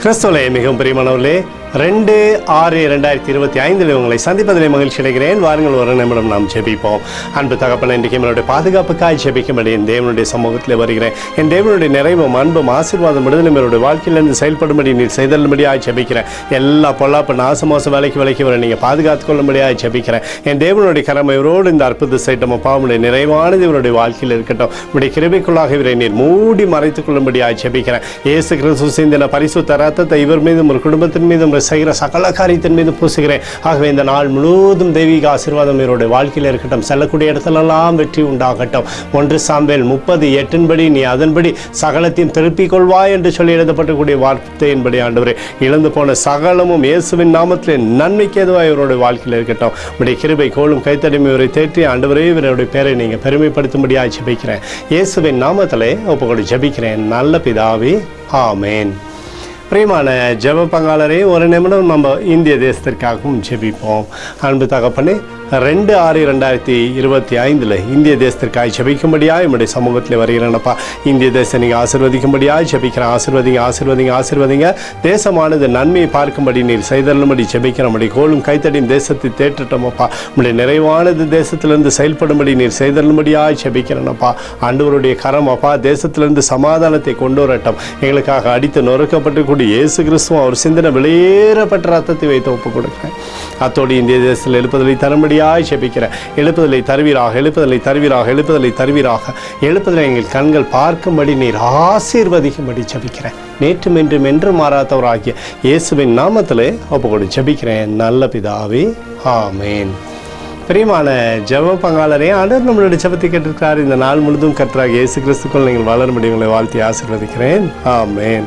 கிறிஸ்துவிலே மிகவும் பிரியமானவர்களே, 2/6/2025 உங்களை சந்திப்பதிலே மகிழ்ச்சி அடைகிறேன். வாருங்கள், ஒரு நிமிடம் நாம் ஜெபிப்போம். அன்பு தகப்பனே, இன்றைக்கு என்னுடைய பாதுகாப்புக்காய் ஜெபிக்கும்படி என் தேவனுடைய சமூகத்தில் வருகிறேன். என் தேவனுடைய நிறைவும் அன்பும் ஆசீர்வாதம் விடுதலை என்னுடைய வாழ்க்கையிலிருந்து செயல்படும்படி நீர் செய்தல்படியாக ஜெபிக்கிறேன். எல்லா பொல்லாப்பு நாசமோசம் விலைக்கு வர நீங்கள் பாதுகாத்துக் கொள்ளும்படியாக ஜெபிக்கிறேன். என் தேவனுடைய கடமை இவரோடு இந்த அற்புத சைட்டம் பாவனுடைய நிறைவானது இவருடைய வாழ்க்கையில் இருக்கட்டும். உடைய கிருபைக்குள்ளாக இவரை நீர் மூடி மறைத்துக் கொள்ளும்படியாக ஜெபிக்கிறேன். இயேசு கிறிஸ்து சிந்தின பரிசுத்த இரத்தத்தை இவர் மீதும் ஒரு குடும்பத்தின் மீதும் செய்கிற சகல காரியத்தின் மீது பூசுகிறேன். ஆகவே இந்த நாள் முழுவதும் தெய்வீக ஆசீர்வாதம் இவருடைய வாழ்க்கையில் இருக்கட்டும். செல்லக்கூடிய இடத்துலெல்லாம் வெற்றி உண்டாகட்டும். 1 சாமுவேல் 30:8 நீ அதன்படி சகலத்தையும் திருப்பிக் கொள்வாய் என்று சொல்லி எழுதப்பட்டக்கூடிய வார்த்தையின்படி ஆண்டவரே, இழந்து போன சகலமும் இயேசுவின் நாமத்திலே நன்மைக்கு எதுவாக இவருடைய வாழ்க்கையில் இருக்கட்டும். உடைய கிருபை கோலும் கைத்தடிமை இவரை தேற்றி ஆண்டவரே இவருடைய பேரை நீங்கள் பெருமைப்படுத்தும்படியாக ஜெபிக்கிறேன். இயேசுவின் நாமத்திலே ஒப்புக்கொண்டு ஜெபிக்கிறேன் நல்ல பிதாவே, ஆமேன். பிரியமான ஜெப பங்காளரே, ஒரு நிமிடம் நம்ம இந்திய தேசத்திற்காகவும் ஜெபிப்போம். அன்பு தகப்பனே, 2/6/2025 இந்திய தேசத்திற்காக ஜெபிக்கும்படியாக என்னுடைய சமூகத்தில் வருகிறேனப்பா. இந்திய தேசம் நீங்கள் ஆசீர்வதிக்கும்படியாக ஜெபிக்கிறேன். ஆசீர்வதிங்க. தேசமானது நன்மையை பார்க்கும்படி நீர் செய்தல்லும்படி ஜெபிக்கிறேன். நம்முடைய கோலும் கைத்தடியும் தேசத்தை தேற்றட்டோமப்பா. நம்முடைய நிறைவானது தேசத்திலிருந்து செயல்படும்படி நீர் செய்தல்லும்படியாக ஜெபிக்கிறேனப்பா. ஆண்டவருடைய கரம் அப்பா தேசத்திலிருந்து சமாதானத்தை கொண்டு வரட்டும். எங்களுக்காக அடித்து நொறுக்கப்பட்டு இயேசு கிறிஸ்துவும் அவர் சிந்தனை வெளியேறப்பட்ட ரத்தத்தை வைத்து ஒப்புக் கொடுக்கிறேன். அத்தோடு இந்திய தேசத்தில் எழுப்புதலை தரும்படியாய் ஜெபிக்கிறேன். எழுப்புதலை தருவீராக. எழுப்புதலை எங்கள் கண்கள் பார்க்கும்படி நீர் ஆசீர்வதிக்கும்படி ஜெபிக்கிறேன். நேற்றும் என்றும் மாறாதவராகிய இயேசுவின் நாமத்திலே ஒப்புக்கொண்டு ஜெபிக்கிறேன் நல்ல பிதாவே, ஆமேன். பிரியமான ஜெப பங்காளரே, ஆண்டவர் நம்மளுடைய ஜெபத்தை கேட்டிருக்கிறார். இந்த நாள் முழுதும் கர்த்தராகிய இயேசு கிறிஸ்துக்குள் நீங்கள் வளர முடியும். உங்களை வாழ்த்தி ஆசீர்வதிக்கிறேன். ஆமேன்.